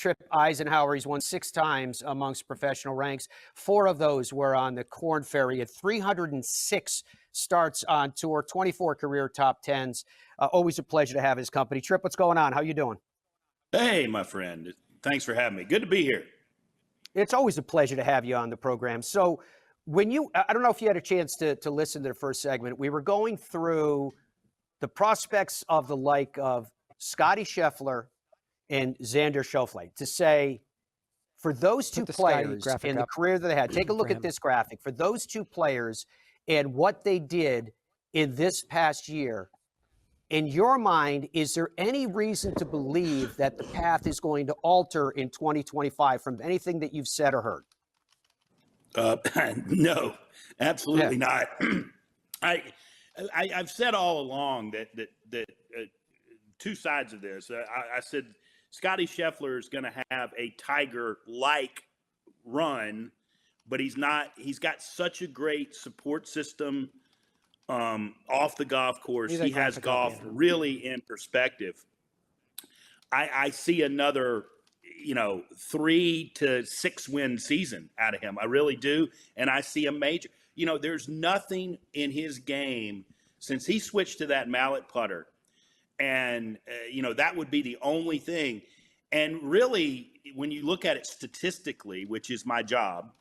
Tripp Isenhour. He's won 6 times amongst professional ranks. 4 of those were on the Korn Ferry. He had 306 starts on tour, 24 career top 10s. Always a pleasure to have his company. Tripp, what's going on? How you doing? Hey, my friend. Thanks for having me. Good to be here. It's always a pleasure to have you on the program. So I don't know if you had a chance to listen to the first segment. We were going through the prospects of the like of Scottie Scheffler and Xander Schauffele, to say, for those two players in the career that they had, take a look at this graphic. For those two players and what they did in this past year, in your mind, is there any reason to believe that the path is going to alter in 2025 from anything that you've said or heard? No, absolutely not. I've said all along that two sides of this. I said Scottie Scheffler is going to have a Tiger-like run, but he's not. He's got such a great support system off the golf course. He has golf really in perspective. I see another 3 to 6 win season out of him. I really do. And I see a major, there's nothing in his game since he switched to that mallet putter. And, that would be the only thing. And really, when you look at it statistically, which is my job,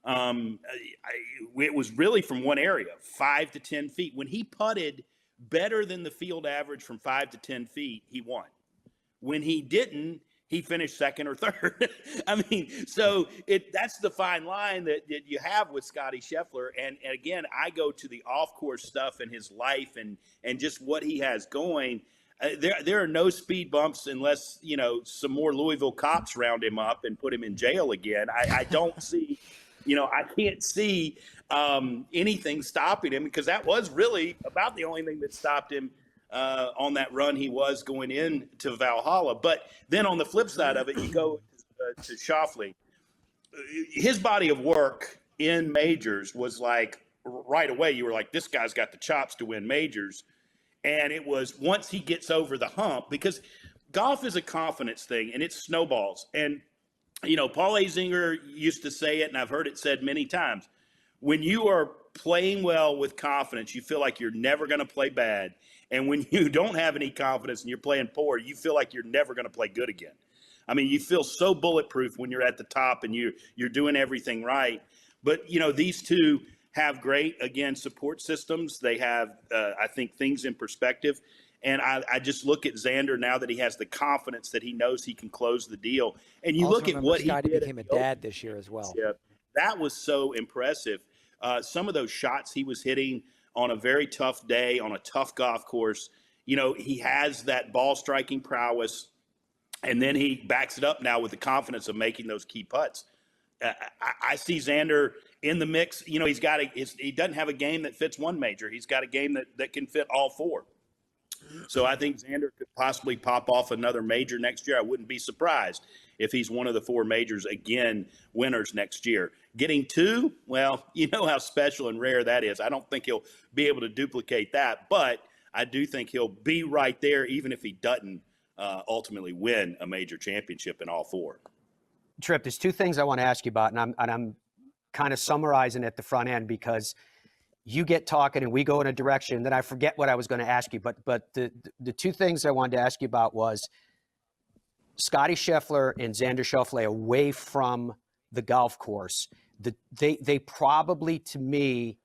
it was really from one area, 5 to 10 feet. When he putted better than the field average from 5 to 10 feet, he won. When he didn't, he finished second or third. I mean, so that's the fine line that you have with Scottie Scheffler. And again, I go to the off-course stuff in his life and just what he has going. There are no speed bumps unless, some more Louisville cops round him up and put him in jail again. I don't see, I can't see anything stopping him, because that was really about the only thing that stopped him on that run he was going into Valhalla. But then on the flip side of it, you go to Schauffele. His body of work in majors was like, right away, you were like, this guy's got the chops to win majors. And it was once he gets over the hump, because golf is a confidence thing and it snowballs. And, Paul Azinger used to say it, and I've heard it said many times. When you are playing well with confidence, you feel like you're never going to play bad. And when you don't have any confidence and you're playing poor, you feel like you're never going to play good again. I mean, you feel so bulletproof when you're at the top and you're doing everything right. But, these two have great, again, support systems. They have, I think, things in perspective. And I just look at Xander now that he has the confidence that he knows he can close the deal. And you look at what he did. Became a dad this year as well. Yeah, that was so impressive. Some of those shots he was hitting on a very tough day, on a tough golf course, he has that ball striking prowess, and then he backs it up now with the confidence of making those key putts. I see Xander in the mix. He doesn't have a game that fits one major. He's got a game that can fit all 4. So I think Xander could possibly pop off another major next year. I wouldn't be surprised if he's one of the 4 majors, again, winners next year. Getting 2, well, you know how special and rare that is. I don't think he'll be able to duplicate that, but I do think he'll be right there, even if he doesn't ultimately win a major championship in all 4. Tripp, there's 2 things I want to ask you about, and I'm kind of summarizing at the front end, because you get talking and we go in a direction, then I forget what I was going to ask you. But the 2 things I wanted to ask you about was Scottie Scheffler and Xander Schauffele away from the golf course. They probably, to me,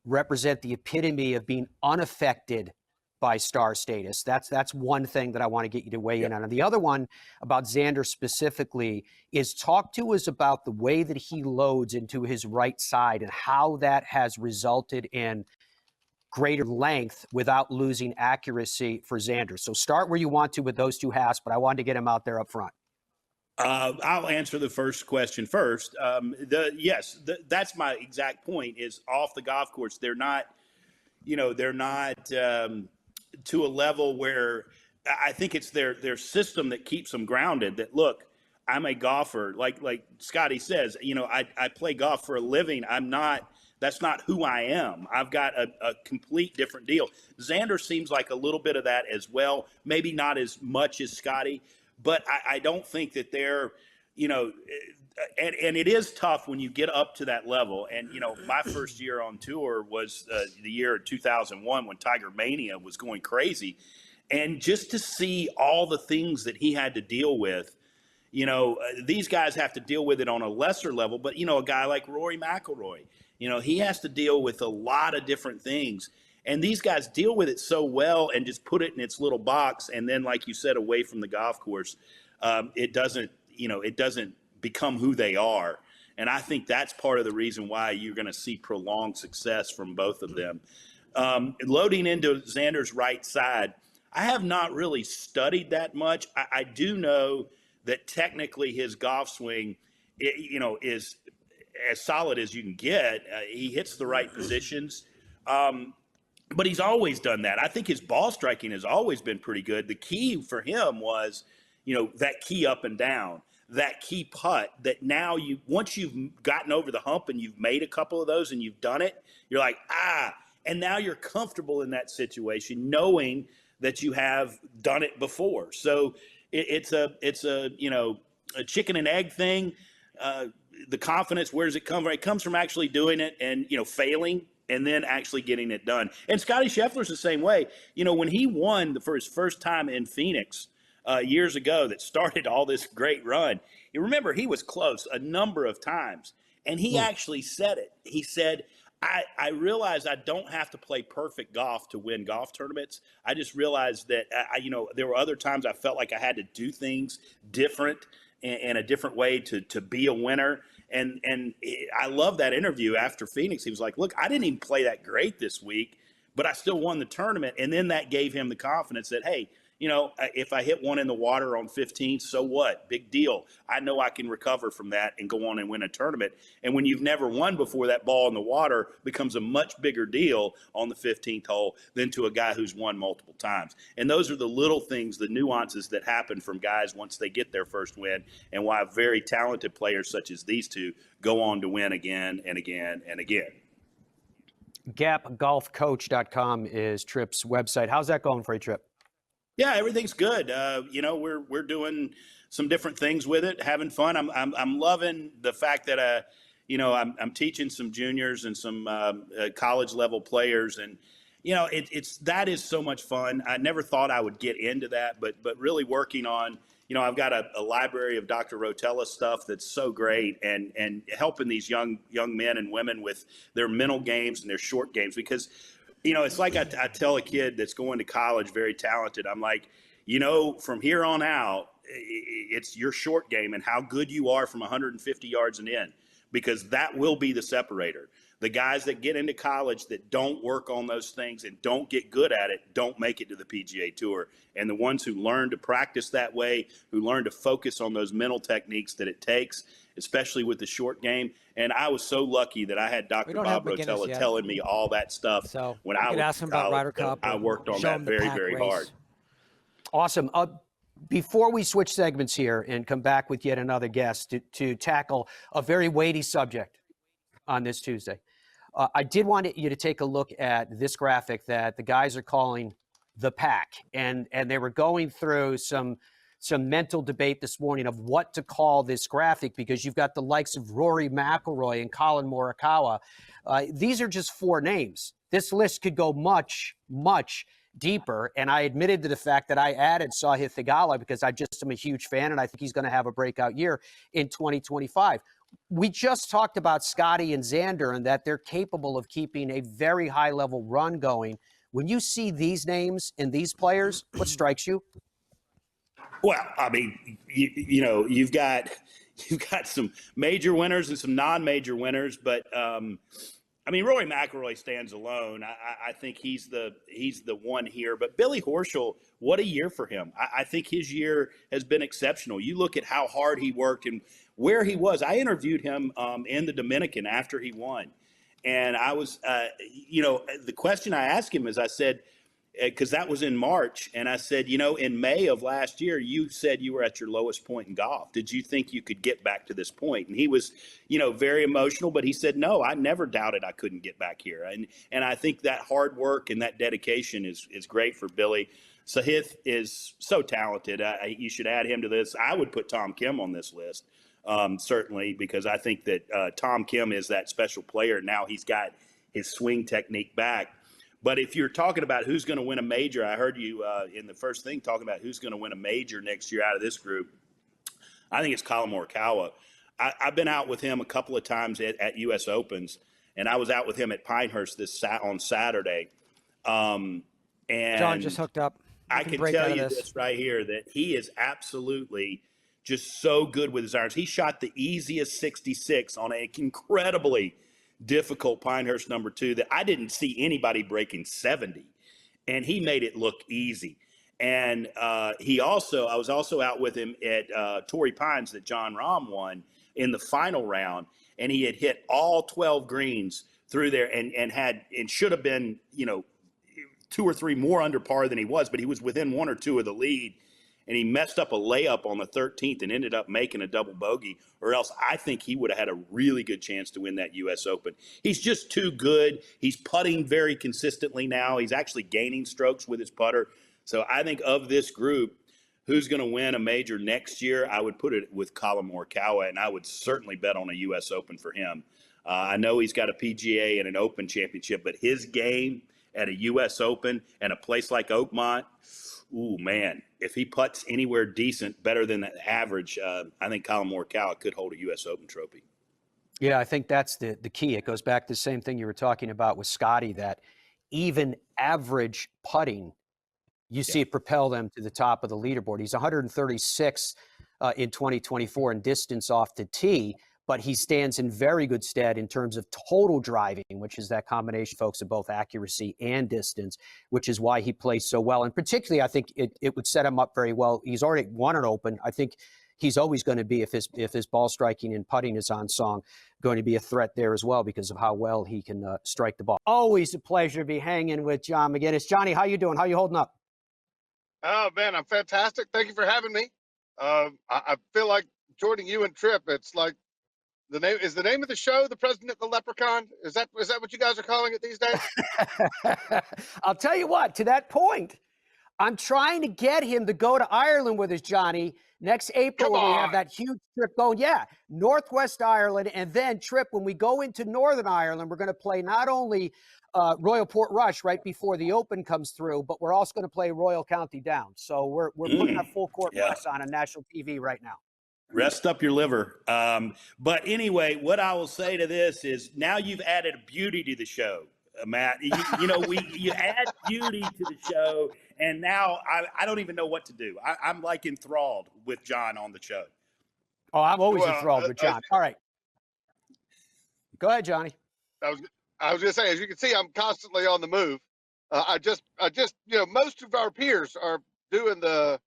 represent the epitome of being unaffected by star status. That's one thing that I want to get you to weigh in on. And the other one about Xander specifically is, talk to us about the way that he loads into his right side and how that has resulted in greater length without losing accuracy for Xander. So start where you want to with those 2 halves, but I wanted to get him out there up front. I'll answer the first question first. That's my exact point, is off the golf course. They're not to a level where I think it's their system that keeps them grounded. That, look, I'm a golfer. Like Scottie says, I play golf for a living. That's not who I am. I've got a complete different deal. Xander seems like a little bit of that as well. Maybe not as much as Scottie, but I don't think that they're, you know, and it is tough when you get up to that level. And, you know, my first year on tour was the year 2001 when Tiger Mania was going crazy. And just to see all the things that he had to deal with, you know, these guys have to deal with it on a lesser level. But, you know, a guy like Rory McIlroy, you know, he has to deal with a lot of different things. And these guys deal with it so well and just put it in its little box. And then, like you said, away from the golf course, it doesn't, you know, it doesn't become who they are. And I think that's part of the reason why you're going to see prolonged success from both of them. Loading into Xander's right side, I have not really studied that much. I do know that technically his golf swing, you know, is as solid as you can get. He hits the right positions. But he's always done that. I think his ball striking has always been pretty good. The key for him was, you know, that key up and down, that key putt that now once you've gotten over the hump and you've made a couple of those and you've done it, you're like, and now you're comfortable in that situation knowing that you have done it before. So it's a, you know, a chicken and egg thing. The confidence, where does it come from? It comes from actually doing it and, you know, failing and then actually getting it done. And Scotty Scheffler's the same way. You know, when he won for his first time in Phoenix years ago that started all this great run, you remember he was close a number of times. And he actually said it. He said, I realize I don't have to play perfect golf to win golf tournaments. I just realized that, you know, there were other times I felt like I had to do things different in a different way to be a winner. And I love that interview after Phoenix. He was like, look, I didn't even play that great this week, but I still won the tournament. And then that gave him the confidence that, hey, you know, if I hit one in the water on 15, so what? Big deal. I know I can recover from that and go on and win a tournament. And when you've never won before, that ball in the water becomes a much bigger deal on the 15th hole than to a guy who's won multiple times. And those are the little things, the nuances that happen from guys once they get their first win, and why very talented players such as these two go on to win again and again and again. GapGolfCoach.com is Tripp's website. How's that going for you, Tripp? Yeah, everything's good. You know, we're doing some different things with it, having fun. I'm loving the fact that you know, I'm teaching some juniors and some college level players, and you know, that is so much fun. I never thought I would get into that, but really working on, you know, I've got a library of Dr. Rotella stuff that's so great, and helping these young men and women with their mental games and their short games, because you know, it's like I tell a kid that's going to college, very talented. I'm like, you know, from here on out, it's your short game and how good you are from 150 yards and in, because that will be the separator. The guys that get into college that don't work on those things and don't get good at it don't make it to the PGA Tour. And the ones who learn to practice that way, who learn to focus on those mental techniques that it takes, especially with the short game. And I was so lucky that I had Dr. Bob Rotella telling me all that stuff. So when I ask him about Ryder Cup. I worked on that very, very hard. Awesome. Before we switch segments here and come back with yet another guest to tackle a very weighty subject on this Tuesday, I did want you to take a look at this graphic that the guys are calling the pack. And they were going through some mental debate this morning of what to call this graphic, because you've got the likes of Rory McIlroy and Colin Morikawa. These are just four names. This list could go much, much deeper. And I admitted to the fact that I added Sahith Theegala because I just am a huge fan, and I think he's going to have a breakout year in 2025. We just talked about Scotty and Xander and that they're capable of keeping a very high-level run going. When you see these names and these players, what strikes you? Well, I mean, you know, you've got some major winners and some non-major winners, but I mean, Rory McIlroy stands alone. I think he's the one here. But Billy Horschel, what a year for him! I think his year has been exceptional. You look at how hard he worked and where he was. I interviewed him in the Dominican after he won, and I was, you know, the question I asked him is, I said, because that was in March, and I said, you know, in May of last year, you said you were at your lowest point in golf. Did you think you could get back to this point? And he was, you know, very emotional, but he said, no, I never doubted I couldn't get back here. And I think that hard work and that dedication is great for Billy. Sahith is so talented. You should add him to this. I would put Tom Kim on this list, certainly, because I think that Tom Kim is that special player. Now he's got his swing technique back. But if you're talking about who's going to win a major, I heard you in the first thing talking about who's going to win a major next year out of this group. I think it's Collin Morikawa. I've been out with him a couple of times at U.S. Opens, and I was out with him at Pinehurst on Saturday. And John just hooked up. I can tell you this right here, that he is absolutely just so good with his irons. He shot the easiest 66 on an incredibly difficult Pinehurst number 2 that I didn't see anybody breaking 70, and he made it look easy. And I was also out with him at Torrey Pines that John Rahm won in the final round, and he had hit all 12 greens through there and should have been, 2 or 3 more under par than he was, but he was within 1 or 2 of the lead, and he messed up a layup on the 13th and ended up making a double bogey, or else I think he would have had a really good chance to win that U.S. Open. He's just too good. He's putting very consistently now. He's actually gaining strokes with his putter. So I think of this group, who's going to win a major next year, I would put it with Collin Morikawa, and I would certainly bet on a U.S. Open for him. I know he's got a PGA and an Open championship, but his game at a U.S. Open and a place like Oakmont, ooh, man, if he putts anywhere decent, better than the average, I think Collin Morikawa could hold a U.S. Open trophy. Yeah, I think that's the key. It goes back to the same thing you were talking about with Scotty, that even average putting, you see it propel them to the top of the leaderboard. He's 136 in 2024 in distance off the tee, but he stands in very good stead in terms of total driving, which is that combination, folks, of both accuracy and distance, which is why he plays so well. And particularly, I think it would set him up very well. He's already won an Open. I think he's always going to be, if his ball striking and putting is on song, going to be a threat there as well because of how well he can strike the ball. Always a pleasure to be hanging with John McGinnis. Johnny, how you doing? How you holding up? Oh, man, I'm fantastic. Thank you for having me. I feel like joining you and Tripp, it's like the name of the show, The President the Leprechaun? Is that what you guys are calling it these days? I'll tell you what, to that point, I'm trying to get him to go to Ireland with us, Johnny, next April when we have that huge trip going. Yeah, Northwest Ireland, and then Tripp, when we go into Northern Ireland, we're going to play not only Royal Portrush right before the Open comes through, but we're also going to play Royal County Down. So we're putting a full court press on national TV right now. Rest up your liver. But anyway, what I will say to this is now you've added beauty to the show, Matt. You add beauty to the show, and now I don't even know what to do. I'm like enthralled with John on the show. Oh, I'm always enthralled with John. All right. Go ahead, Johnny. I was going to say, as you can see, I'm constantly on the move. I just, most of our peers are doing the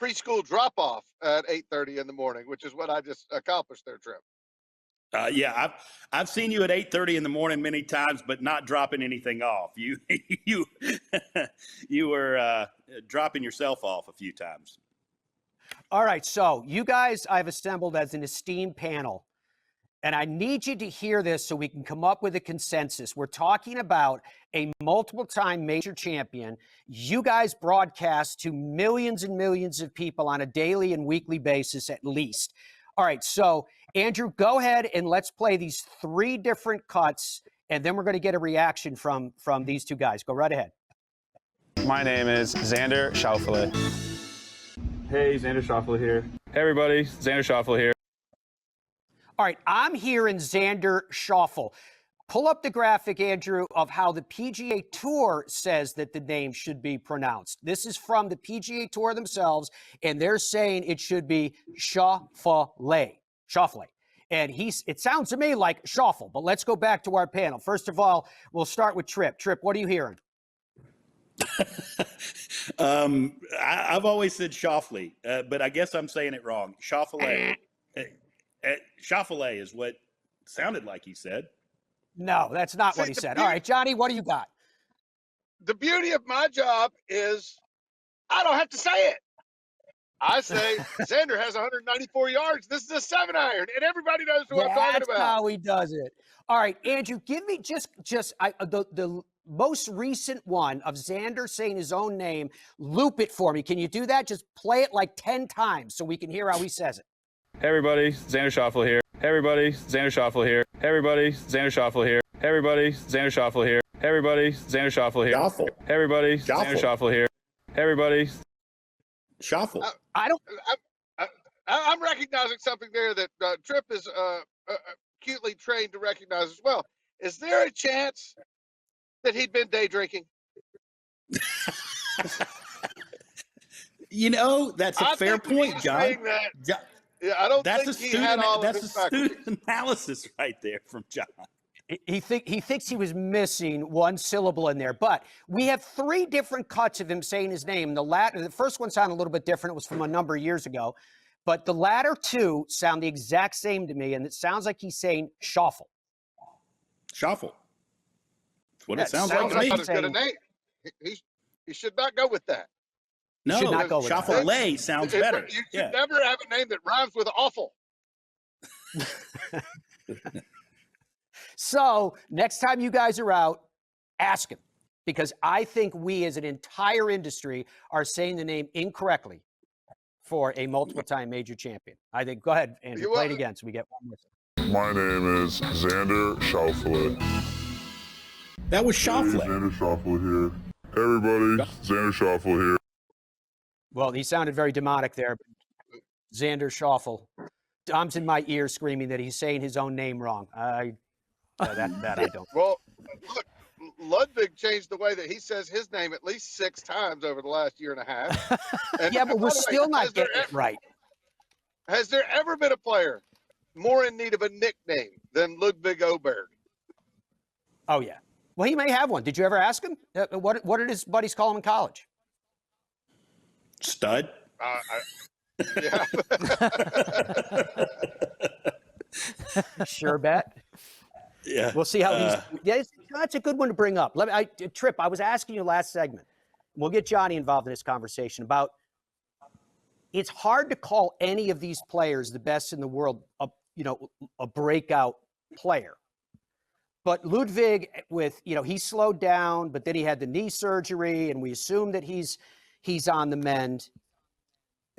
preschool drop-off at 8:30 in the morning, which is what I just accomplished their trip. Yeah, I've seen you at 8:30 in the morning many times, but not dropping anything off. You were dropping yourself off a few times. All right, so you guys I've assembled as an esteemed panel, and I need you to hear this so we can come up with a consensus. We're talking about a multiple-time major champion. You guys broadcast to millions and millions of people on a daily and weekly basis at least. All right, so Andrew, go ahead and let's play these 3 different cuts, and then we're going to get a reaction from these 2 guys. Go right ahead. My name is Xander Schauffele. Hey, Xander Schauffele here. Hey everybody, Xander Schauffele here. All right, I'm hearing Xander Schauffele. Pull up the graphic, Andrew, of how the PGA Tour says that the name should be pronounced. This is from the PGA Tour themselves, and they're saying it should be Schauffele. Schauffele. And it sounds to me like Shuffle, but let's go back to our panel. First of all, we'll start with Tripp. Tripp, what are you hearing? I've always said Schauffele, but I guess I'm saying it wrong. Schauffele. Schauffele is what sounded like he said. No, that's not what he said. All right, Johnny, what do you got? The beauty of my job is I don't have to say it. I say Xander has 194 yards. This is a 7-iron, and everybody knows who I'm talking about. That's how he does it. All right, Andrew, give me the most recent one of Xander saying his own name. Loop it for me. Can you do that? Just play it like 10 times so we can hear how he says it. Hey everybody, Xander Schauffele here. Hey everybody, Xander Schauffele here. Hey everybody, Xander Schauffele here. Hey everybody, Xander Schauffele here. Hey everybody, Xander Schauffele here. Shuffle. Hey everybody, Xander Schauffele here. Hey everybody. Shuffle. I'm recognizing something there that Tripp is acutely trained to recognize as well. Is there a chance that he'd been day drinking? You know, that's a fair think point, he's John. saying that. Jo- Yeah, I don't That's think he had all of that's his astute analysis right there from John. He thinks he was missing one syllable in there, but we have 3 different cuts of him saying his name. The first one sounded a little bit different. It was from a number of years ago, but the latter 2 sound the exact same to me, and it sounds like he's saying Shuffle. Shuffle. That's what Yeah, it sounds sounds like to like me. Not as good a name. He should not go with that. No, should not go with that. Shuffle sounds better. You should never have a name that rhymes with awful. So next time you guys are out, ask him, because I think we as an entire industry are saying the name incorrectly for a multiple-time major champion. I think, go ahead, Andrew, play it again so we get one more. My name is Xander Schauffele. That was Hey, Shuffle. Xander Schauffele here. Hey everybody, Xander Schauffele here. Well, he sounded very demonic there. Xander Shuffle. Dom's in my ear screaming that he's saying his own name wrong. That I don't. Well, look, Ludwig changed the way that he says his name at least 6 times over the last year and a half. And, Yeah, but by we're the way, still not has there getting it right. Has there ever been a player more in need of a nickname than Ludwig Oberg? Oh, yeah. Well, he may have one. Did you ever ask him? What did his buddies call him in college? Stud. Yeah. Sure bet. Yeah. We'll see how he's. Yeah, that's a good one to bring up. Tripp, I was asking you last segment. We'll get Johnny involved in this conversation about. It's hard to call any of these players the best in the world, a breakout player. But Ludwig, he slowed down, but then he had the knee surgery, and we assume that he's on the mend.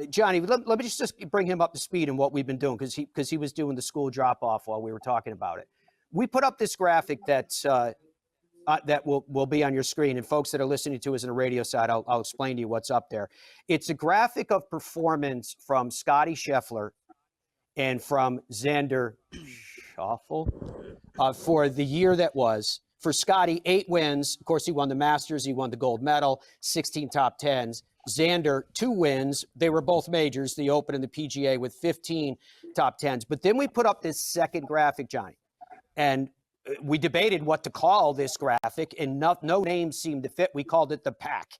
Johnny, let me just bring him up to speed in what we've been doing, because he was doing the school drop-off while we were talking about it. We put up this graphic that will be on your screen, and folks that are listening to us on the radio side, I'll explain to you what's up there. It's a graphic of performance from Scotty Scheffler and from Xander Schauffele for the year that was. For Scotty, 8 wins. Of course, he won the Masters. He won the gold medal, 16 top 10s. Xander, 2 wins. They were both majors, the Open and the PGA, with 15 top 10s. But then we put up this second graphic, Johnny, and we debated what to call this graphic, and no names seemed to fit. We called it the pack.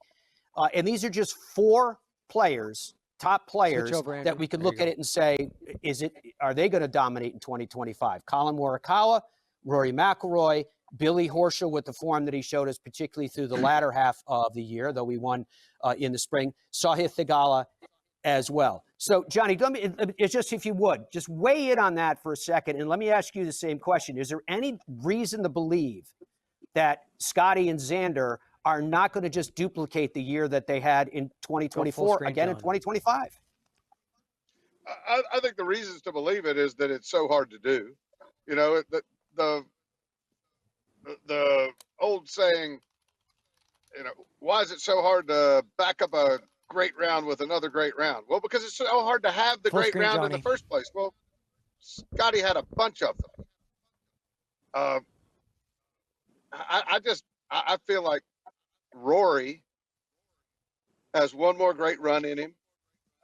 And these are just 4 players, top players, that we could look at it and say, are they going to dominate in 2025? Colin Morikawa, Rory McIlroy, Billy Horschel with the form that he showed us, particularly through the latter half of the year, though we won in the spring. Sahith Theegala as well. So, Johnny, it's just, if you would, just weigh in on that for a second, and let me ask you the same question. Is there any reason to believe that Scotty and Xander are not going to just duplicate the year that they had in 2024 again in 2025? I think the reasons to believe it is that it's so hard to do. The old saying, why is it so hard to back up a great round with another great round? Well, because it's so hard to have the great round in the first place. Well, Scotty had a bunch of them. I feel like Rory has one more great run in him.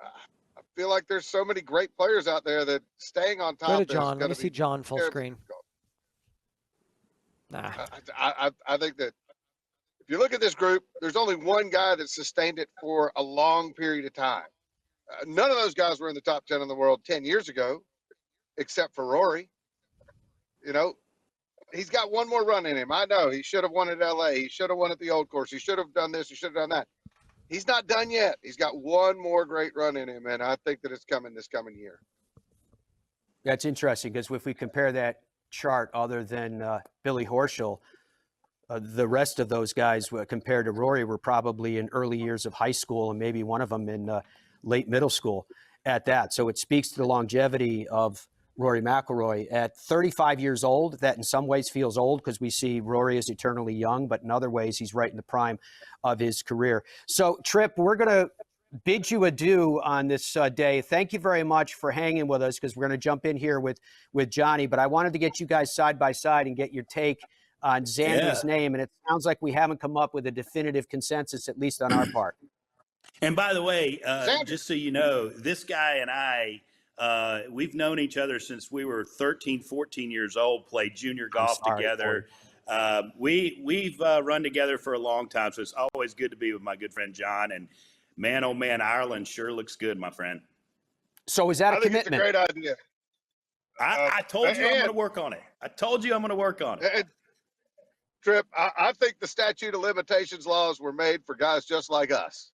I feel like there's so many great players out there that staying on top. Go to John. Let me see John full screen. Nah. I think that if you look at this group, there's only one guy that sustained it for a long period of time. None of those guys were in the top 10 in the world 10 years ago, except for Rory. He's got one more run in him. I know he should have won at LA. He should have won at the old course. He should have done this. He should have done that. He's not done yet. He's got one more great run in him, and I think that it's coming this coming year. That's interesting, because if we compare that chart, other than Billy Horschel, the rest of those guys compared to Rory were probably in early years of high school and maybe one of them in late middle school at that. So it speaks to the longevity of Rory McIlroy at 35 years old. That in some ways feels old because we see Rory as eternally young, but in other ways he's right in the prime of his career. So Tripp, we're going to bid you adieu on this day. Thank you very much for hanging with us because we're going to jump in here with Johnny, but I wanted to get you guys side by side and get your take on Xander's name, and it sounds like we haven't come up with a definitive consensus, at least on our part. And by the way, just so you know, this guy and I, we've known each other since we were 13, 14 years old, played junior golf together. We've run together for a long time, so it's always good to be with my good friend John. And man, oh man, Ireland sure looks good, my friend. So is that a commitment? It's a great idea. I told you I'm going to work on it. I told you I'm going to work on it. Tripp, I think the statute of limitations laws were made for guys just like us.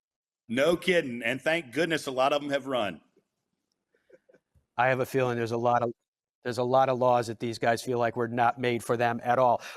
No kidding. And thank goodness a lot of them have run. I have a feeling there's a lot of laws that these guys feel like were not made for them at all.